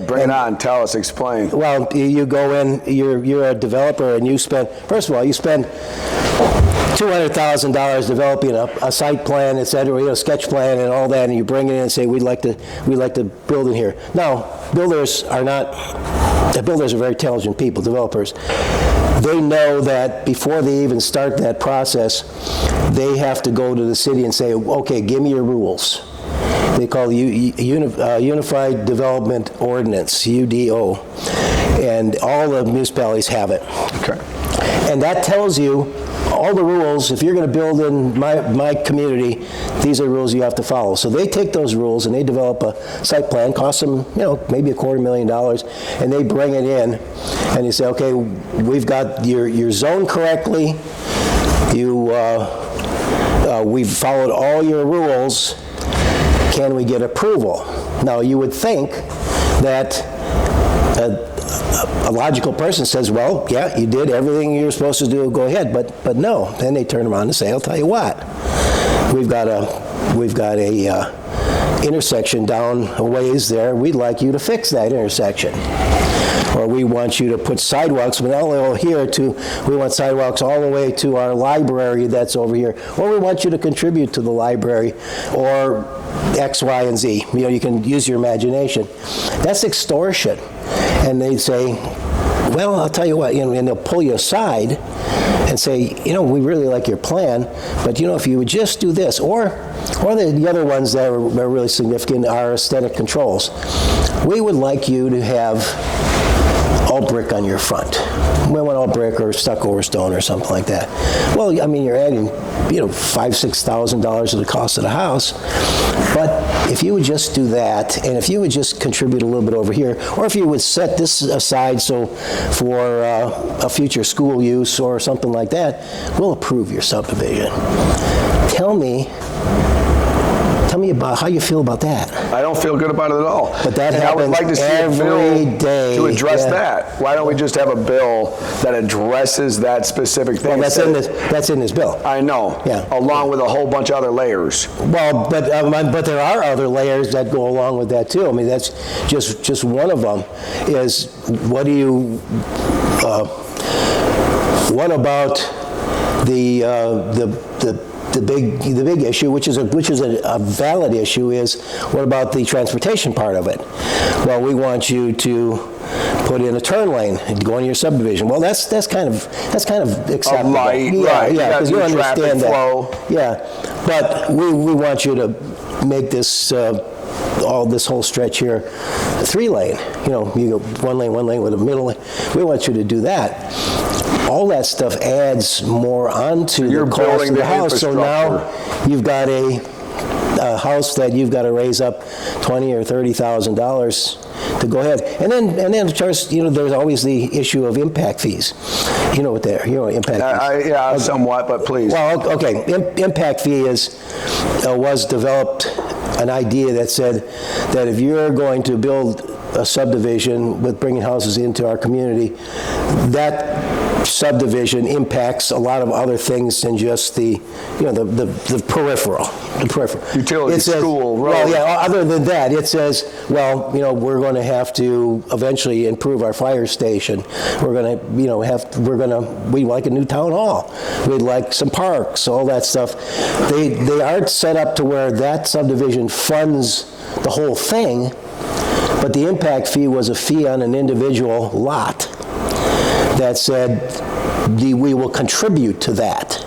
Bring it on, tell us, explain. Well, you go in, you're a developer, and you spend, first of all, you spend $200,000 developing a site plan, et cetera, sketch plan and all that, and you bring it in and say, we'd like to build in here. Now, builders are very intelligent people, developers. They know that before they even start that process, they have to go to the city and say, okay, give me your rules. They call it Unified Development Ordinance, UDO, and all the municipalities have it. Okay. And that tells you all the rules. If you're going to build in my community, these are the rules you have to follow. So they take those rules and they develop a site plan, costs them, maybe $250,000, and they bring it in, and you say, okay, we've got your zone correctly. We've followed all your rules. Can we get approval? Now, you would think that a logical person says, well, yeah, you did everything you're supposed to do, go ahead, but no. Then they turn around and say, I'll tell you what, we've got a intersection down a ways there. We'd like you to fix that intersection. Or we want you to put sidewalks from LL here we want sidewalks all the way to our library that's over here. Or we want you to contribute to the library, or X, Y, and Z. You can use your imagination. That's extortion. And they say, well, I'll tell you what, and they'll pull you aside and say, we really like your plan, but if you would just do this, or the other ones that are really significant are aesthetic controls. We would like you to have all brick on your front. We want all brick or stucco or stone or something like that. Well, you're adding, $5,000-6,000 to the cost of the house. But if you would just do that, and if you would just contribute a little bit over here, or if you would set this aside for a future school use or something like that, we'll approve your subdivision. Tell me about how you feel about that. I don't feel good about it at all. But that happens I would like to see every day. To address that. Why don't we just have a bill that addresses that specific thing? Well, that's in this bill. I know. Yeah. Along with a whole bunch of other layers. Well, but there are other layers that go along with that too. I mean, that's just one of them. Is what about the big issue, which is a valid issue, is what about the transportation part of it? Well, we want you to put in a turn lane and go into your subdivision. Well, that's kind of acceptable. Right, because you understand that. Flow. Yeah, but we want you to make this this whole stretch here 3-lane. You go one lane with a middle lane. We want you to do that. All that stuff adds more onto the cost of the house. So now you've got a house that you've got to raise up $20,000 or $30,000 to go ahead. And then of course, there's always the issue of impact fees. What they are. Impact fees. Yeah, somewhat, but please. Well, okay. Impact fee was developed, an idea that said that if you're going to build a subdivision with bringing houses into our community, that subdivision impacts a lot of other things than just the peripheral. Utility, school, road. Well, yeah, other than that, it says, well, we're going to have to eventually improve our fire station. We're going to, we'd like a new town hall. We'd like some parks, all that stuff. They aren't set up to where that subdivision funds the whole thing, but the impact fee was a fee on an individual lot that said we will contribute to that,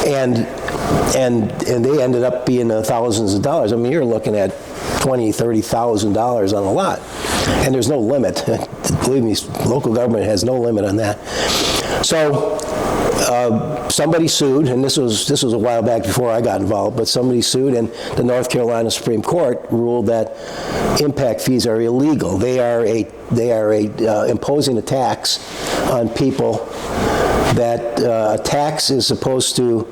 and they ended up being thousands of dollars. I mean, you're looking at $20,000-$30,000 on a lot, and there's no limit. Believe me, local government has no limit on that. So somebody sued, and this was a while back before I got involved, but somebody sued, and the North Carolina Supreme Court ruled that impact fees are illegal. They are imposing a tax on people. That a tax is supposed to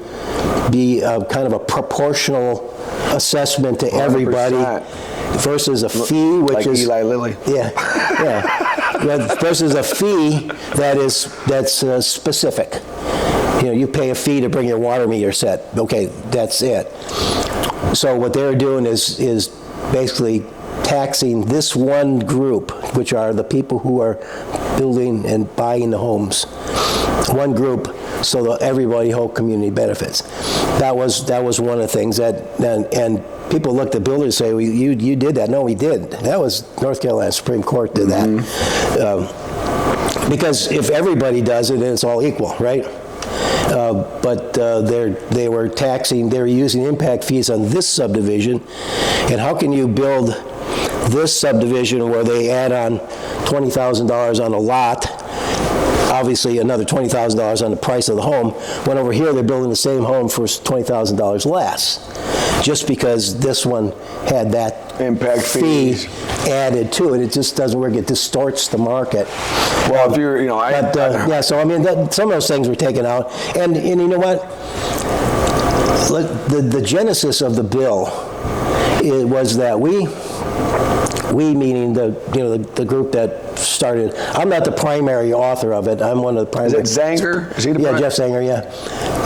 be kind of a proportional assessment to everybody 100%. Versus a fee, which like is Eli Lilly. Yeah. Versus a fee that's specific. You pay a fee to bring your water meter set. Okay, that's it. So what they're doing is basically taxing this one group, which are the people who are building and buying the homes. One group, so that everybody, whole community benefits. That was one of the things that, and people looked at builders and say, well, you did that. No, we did. That was North Carolina Supreme Court did that. Because if everybody does it, then it's all equal, right? But they were using impact fees on this subdivision, and how can you build this subdivision where they add on $20,000 on a lot, obviously another $20,000 on the price of the home, when over here they're building the same home for $20,000 less, just because this one had that impact fee fees added to it. It just doesn't work. It distorts the market. Well, if you're, yeah, so I mean, some of those things were taken out. And you know what? The genesis of the bill was that we meaning the group that started. I'm not the primary author of it. I'm one of the primary. Is it Zanger? Is he the Jeff Zanger, yeah.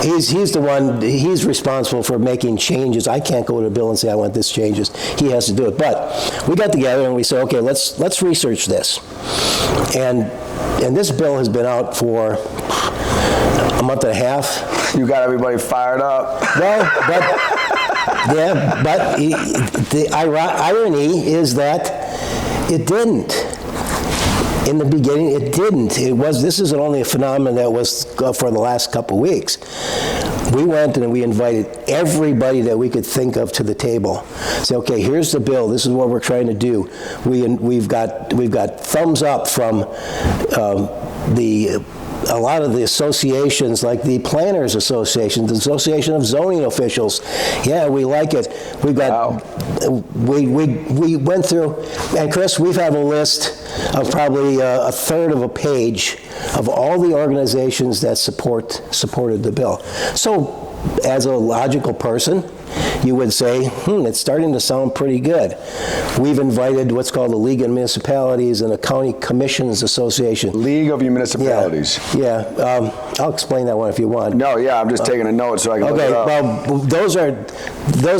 He's the one, he's responsible for making changes. I can't go to Bill and say, I want this changes. He has to do it. But we got together and we said, okay, let's research this. And this bill has been out for a month and a half. You got everybody fired up. Well, but the irony is that it didn't. In the beginning, it didn't. This isn't only a phenomenon that was for the last couple weeks. We went and we invited everybody that we could think of to the table. Say, okay, here's the bill. This is what we're trying to do. We've got thumbs up from a lot of the associations, like the Planners Association, the Association of Zoning Officials. Yeah, we like it. We've got, we went through, and Chris, we have a list of probably a third of a page of all the organizations that supported the bill. So, as a logical person, you would say, it's starting to sound pretty good. We've invited what's called the League of Municipalities and the County Commissions Association. League of Municipalities. Yeah. I'll explain that one if you want. No, yeah, I'm just taking a note so I can look it up. Well, those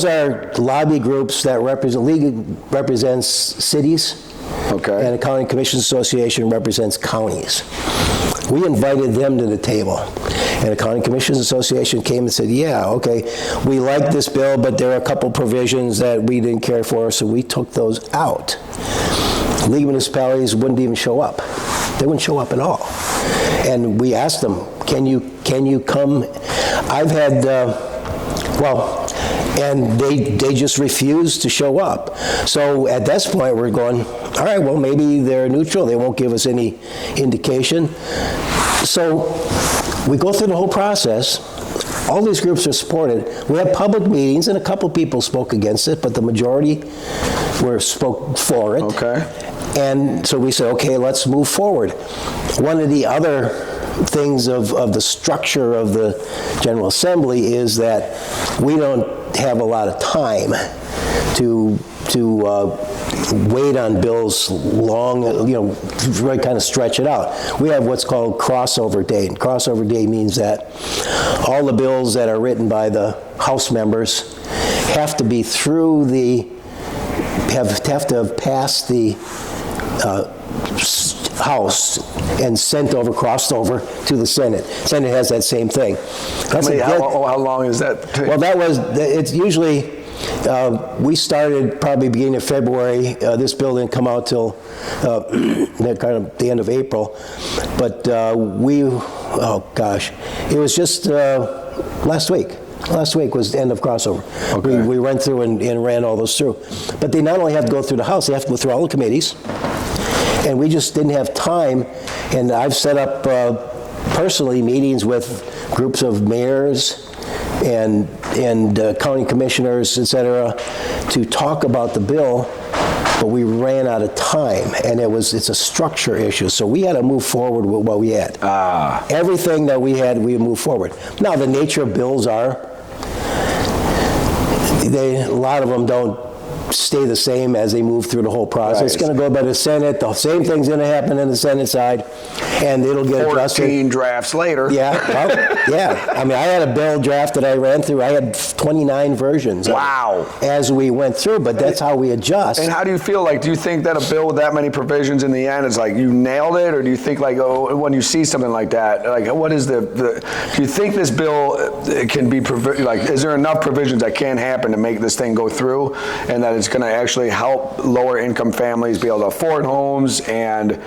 are lobby groups that represent, League represents cities. Okay. And the County Commissions Association represents counties. We invited them to the table. And the County Commissions Association came and said, yeah, okay, we like this bill, but there are a couple provisions that we didn't care for, so we took those out. League of Municipalities wouldn't even show up. They wouldn't show up at all. And we asked them, can you come? I've had, and they just refused to show up. So at this point, we're going, all right, well, maybe they're neutral. They won't give us any indication. So we go through the whole process. All these groups are supported. We have public meetings, and a couple people spoke against it, but the majority spoke for it. Okay. And so we said, okay, let's move forward. One of the other things of the structure of the General Assembly is that we don't have a lot of time to wait on bills long, to really kind of stretch it out. We have what's called crossover day. And crossover day means that all the bills that are written by the House members have to be through have to have passed the House and crossed over to the Senate. Senate has that same thing. How long is that take? Well, it's usually, we started probably beginning of February. This bill didn't come out till kind of the end of April. But it was just last week. Last week was the end of crossover. Okay. We went through and ran all those through. But they not only have to go through the House, they have to go through all the committees. And we just didn't have time. And I've set up personally meetings with groups of mayors and county commissioners, et cetera, to talk about the bill, but we ran out of time, and it's a structure issue, so we had to move forward with what we had. Everything that we had, we moved forward. Now, the nature of bills are, a lot of them don't stay the same as they move through the whole process. Right. It's going to go by the Senate. The same thing's going to happen in the Senate side, and it'll get adjusted. 14 drafts later. Yeah, well, yeah. I mean, I had a bill draft that I ran through. I had 29 versions. Wow. As we went through, but that's how we adjust. And how do you feel? Like, do you think that a bill with that many provisions in the end is like you nailed it, or do you think like, oh, when you see something like that, like what is the do you think this bill can be like? Is there enough provisions that can happen to make this thing go through, and that it's going to actually help lower income families be able to afford homes? And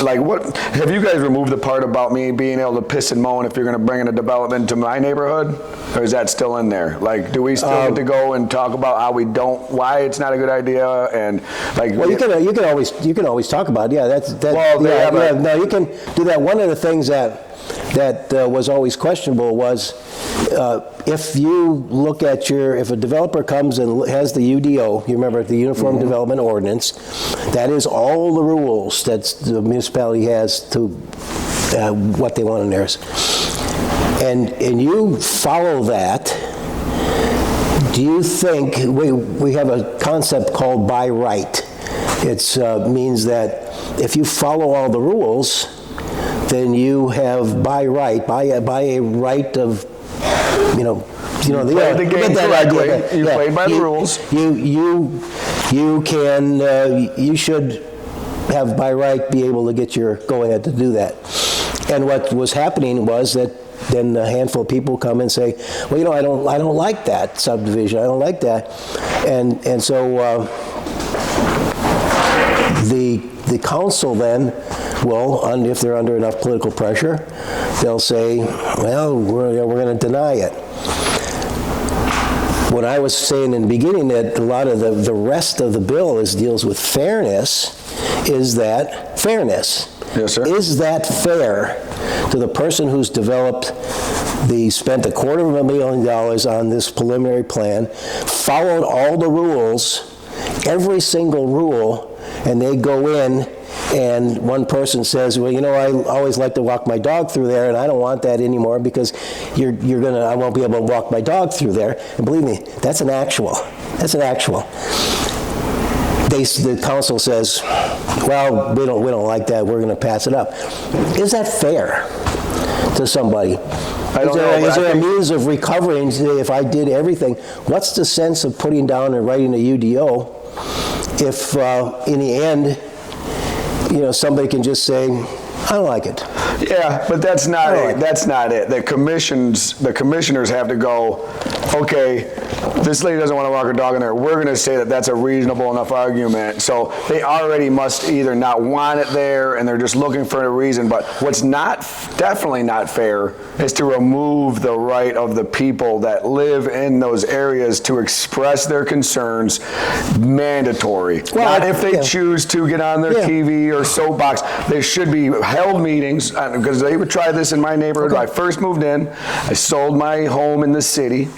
like, what have you guys removed the part about me being able to piss and moan if you're going to bring in a development to my neighborhood, or is that still in there? Like, do we still get to go and talk about how we don't, why it's not a good idea, and like? Well, you can always talk about it. Yeah, that's Well, no, you can do that. One of the things that was always questionable was if you look at if a developer comes and has the UDO, you remember the Uniform Development Ordinance, that is all the rules that the municipality has to what they want in theirs, and you follow that. Do you think we have a concept called by right? It means that if you follow all the rules, then you have by a right of, You played the game correctly. You played by the rules. You should have by right be able to get your go ahead to do that. And what was happening was that then a handful of people come and say, well, I don't like that subdivision. I don't like that, and so the council then will, if they're under enough political pressure, they'll say, well, we're going to deny it. When I was saying in the beginning that a lot of the rest of the bill deals with fairness, is that fairness? Yes, sir. Is that fair to the person who's developed, spent $250,000 on this preliminary plan, followed all the rules, every single rule, and they go in and one person says, well, I always like to walk my dog through there, and I don't want that anymore because I won't be able to walk my dog through there. And believe me, that's an actual. That's an actual. The council says, well, we don't like that. We're going to pass it up. Is that fair to somebody? Is there a means of recovering? If I did everything, what's the sense of putting down and writing a UDO if in the end, somebody can just say, I don't like it. Yeah, but that's not it. That's not it. The commissioners have to go, okay, this lady doesn't want to walk her dog in there. We're going to say that that's a reasonable enough argument. So they already must either not want it there and they're just looking for a reason. But what's definitely not fair is to remove the right of the people that live in those areas to express their concerns mandatory. Well, not if they choose to get on their TV or soapbox. There should be held meetings, because they would try this in my neighborhood. When I first moved in, I sold my home in the city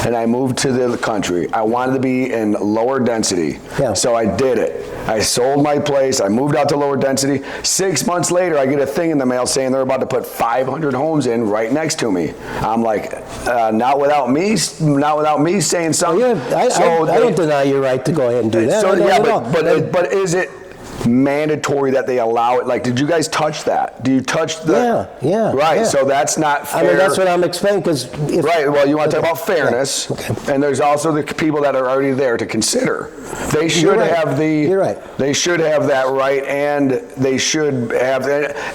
and I moved to the country. I wanted to be in lower density. So I did it. I sold my place. I moved out to lower density. 6 months later, I get a thing in the mail saying they're about to put 500 homes in right next to me. I'm like, not without me saying something. I don't deny your right to go ahead and do that. But is it mandatory that they allow it? Like, did you guys touch that? Do you touch the? Yeah. Right. Yeah. So that's not fair. I mean, that's what I'm explaining. Right. Well, you want to talk about fairness, and there's also the people that are already there to consider. They should have the. You're right. They should have that right, and they should have.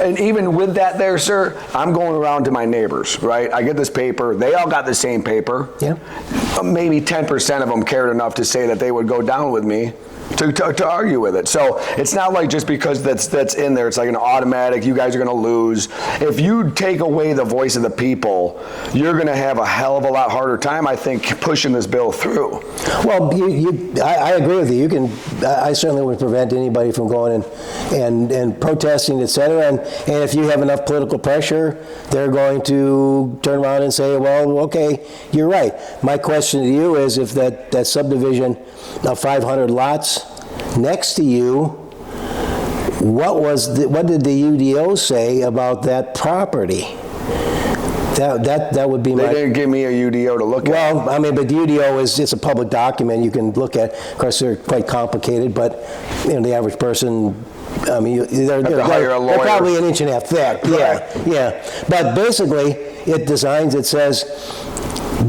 And even with that, there, sir, I'm going around to my neighbors. Right. I get this paper. They all got the same paper. Yeah. Maybe 10% of them cared enough to say that they would go down with me to argue with it. So it's not like just because that's in there, it's like an automatic, you guys are going to lose. If you take away the voice of the people, you're going to have a hell of a lot harder time, I think, pushing this bill through. Well, I agree with you. I certainly would prevent anybody from going and protesting, et cetera. And if you have enough political pressure, they're going to turn around and say, well, okay, you're right. My question to you is, if that subdivision of 500 lots next to you, what did the UDO say about that property? That would be They my... didn't give me a UDO to look at. Well, I mean, but the UDO it's a public document you can look at. Of course, they're quite complicated, but the average person, I mean, they're hire a lawyer. probably an inch and a half thick. Right. Yeah. But basically, it says,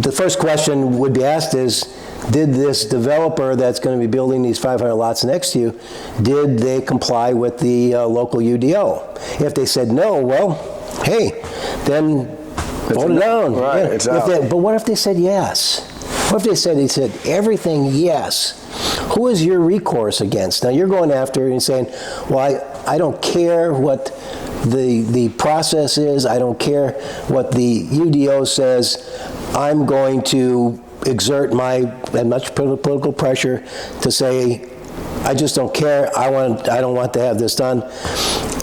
the first question would be asked is, did this developer that's going to be building these 500 lots next to you, did they comply with the local UDO? If they said no, well, hey, then vote it down. Right, it's out. But what if they said yes? What if they said everything yes? Who is your recourse against? Now you're going after and saying, well, I don't care what the process is. I don't care what the UDO says. I'm going to exert much political pressure to say, I just don't care. I don't want to have this done.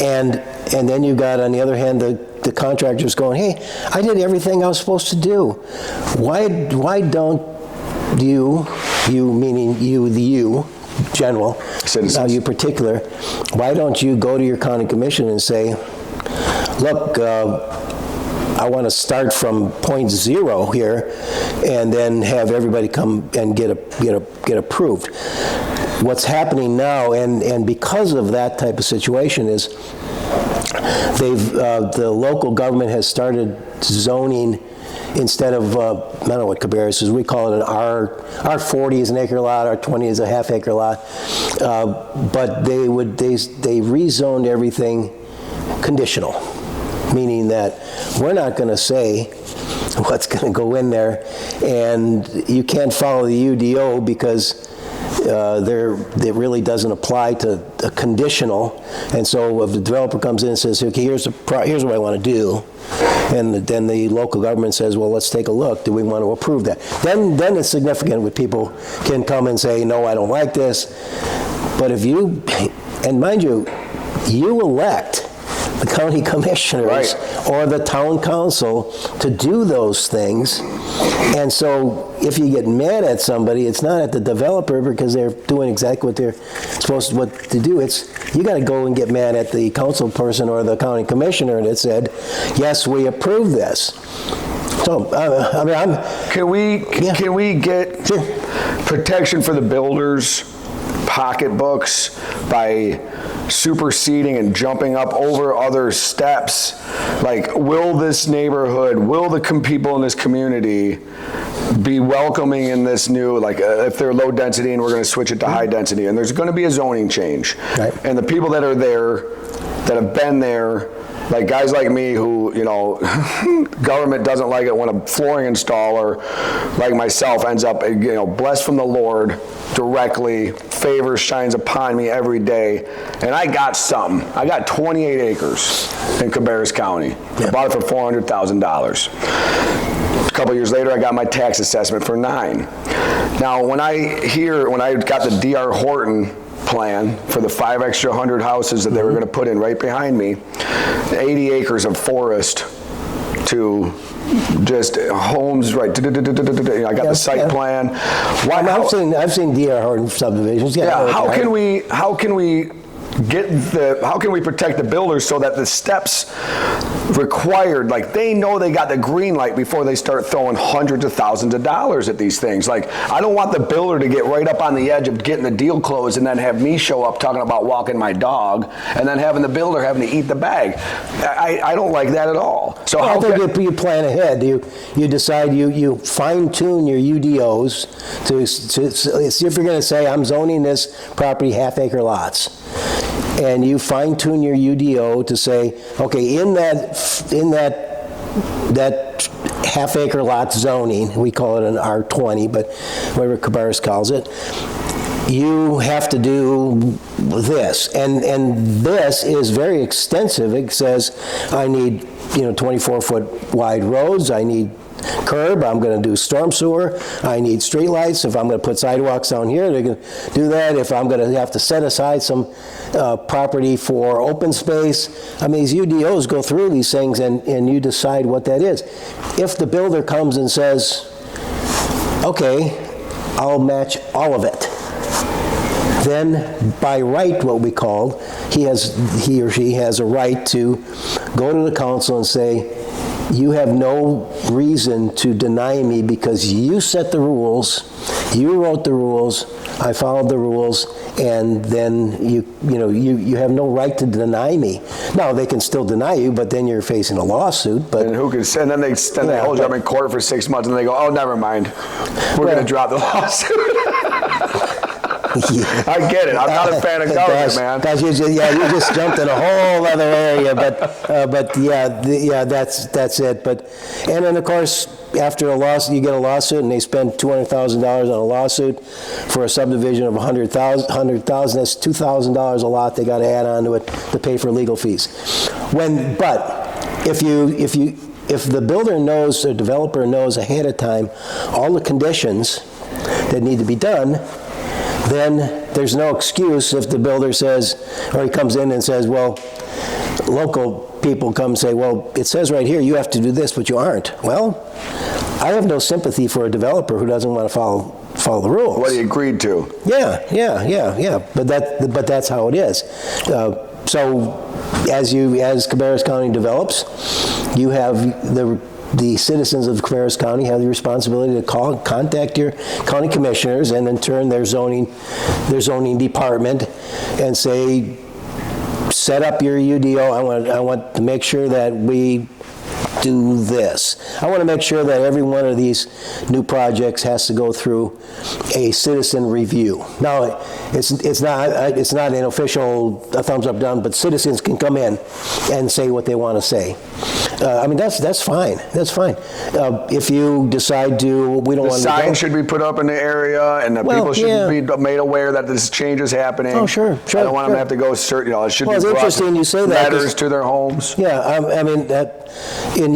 And then you got, on the other hand, the contractor's going, hey, I did everything I was supposed to do. Why don't you meaning you, general, citizens, you particular, why don't you go to your county commission and say, look, I want to start from point zero here, and then have everybody come and get approved. What's happening now, and because of that type of situation, is the local government has started zoning instead of I don't know what Cabarrus is. We call it an R40 is an acre lot, R20 is a half acre lot, but they rezoned everything conditional, meaning that we're not going to say what's going to go in there, and you can't follow the UDO because it really doesn't apply to a conditional. And so if the developer comes in and says, okay, here's what I want to do, and then the local government says, well, let's take a look, do we want to approve that? Then it's significant when people can come and say, no, I don't like this. But if you, and mind you, you elect the county commissioners or the town council to do those things. And so if you get mad at somebody, it's not at the developer because they're doing exactly what they're supposed to do. It's you got to go and get mad at the council person or the county commissioner that said, yes, we approve this. So, I mean, Can we get protection for the builders' pocketbooks by superseding and jumping up over other steps? Like, will this neighborhood, will the people in this community be welcoming in this new, like if they're low density and we're going to switch it to high density, and there's going to be a zoning change. Right. And the people that are there, that have been there, like guys like me who, government doesn't like it when a flooring installer like myself ends up, blessed from the Lord directly, favor shines upon me every day, and I got something. I got 28 acres in Cabarrus County. I bought it for $400,000. A couple years later, I got my tax assessment for $9,000. Now, when I got the D.R. Horton plan for the 5 extra 100 houses that they were going to put in right behind me, 80 acres of forest to just homes, right? I got the site plan. I've seen D.R. Horton subdivisions. Yeah. How can we protect the builders so that the steps required, like they know they got the green light before they start throwing hundreds of thousands of dollars at these things? Like, I don't want the builder to get right up on the edge of getting the deal closed and then have me show up talking about walking my dog and then having the builder having to eat the bag. I don't like that at all. So I think you plan ahead. You decide, you fine tune your UDOs to if you're going to say I'm zoning this property half acre lots. And you fine-tune your UDO to say, okay, in that half-acre lot zoning, we call it an R20, but whatever Cabarrus calls it, you have to do this, and this is very extensive. It says, I need 24-foot wide roads. I need curb. I'm going to do storm sewer. I need streetlights. If I'm going to put sidewalks down here, they're going to do that. If I'm going to have to set aside some property for open space, I mean, these UDOs go through these things, and you decide what that is. If the builder comes and says, okay, I'll match all of it, then by right, what we call, he or she has a right to go to the council and say, you have no reason to deny me because you set the rules, you wrote the rules, I followed the rules, and then you have no right to deny me. Now, they can still deny you, but then you're facing a lawsuit. But And who can? And then they hold you up in court for 6 months, and they go, "Oh, never mind. We're going to drop the lawsuit." Yeah. I get it. I'm not a fan of government, man. Guys, you just jumped in a whole other area, but that's it. And then of course, after a lawsuit, you get a lawsuit, and they spend $200,000 on a lawsuit for a subdivision of 100,000. That's $2,000 a lot. They got to add on to it to pay for legal fees. But if the builder knows, the developer knows ahead of time all the conditions that need to be done, then there's no excuse if the builder says, or he comes in and says, well, local people come and say, well, it says right here you have to do this, but you aren't. Well, I have no sympathy for a developer who doesn't want to follow the rules. What he agreed to. Yeah. But that's how it is. So as Cabarrus County develops, you have the citizens of Cabarrus County have the responsibility to contact your county commissioners and in turn their zoning department and say, set up your UDO. I want to make sure that we do this. I want to make sure that every one of these new projects has to go through a citizen review. Now, it's not an official thumbs up down, but citizens can come in and say what they want to say. I mean, that's fine. That's fine. If you decide we don't want to. The sign should be put up in the area, and the people should be made aware that this change is happening. Oh, sure. I don't want them to have to go search. It should be it's interesting you say that. Letters to their homes. Yeah, I mean,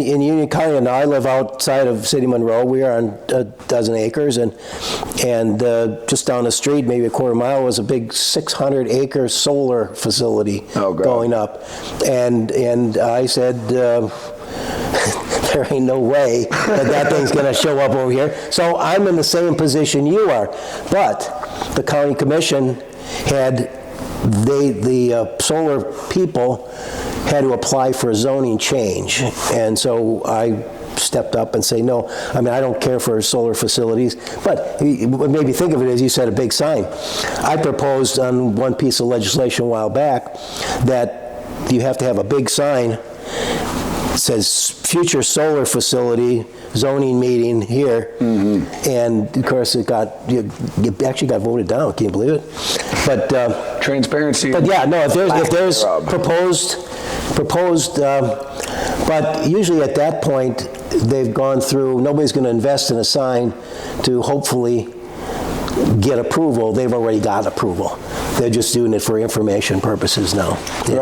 in Union County, now I live outside of City Monroe. We are on a dozen acres, and just down the street, maybe a quarter mile, was a big 600-acre solar facility going up. And I said, there ain't no way that thing's going to show up over here. So I'm in the same position you are. But the county commission had, the solar people had to apply for a zoning change. And so I stepped up and say, no, I mean, I don't care for solar facilities. But what made me think of it is you said a big sign. I proposed on one piece of legislation a while back that you have to have a big sign. It says future solar facility zoning meeting here, and of course it actually got voted down. Can you believe it? But transparency. But yeah, no. If there's proposed, but usually at that point they've gone through. Nobody's going to invest in a sign to hopefully get approval. They've already got approval. They're just doing it for information purposes now. Yeah.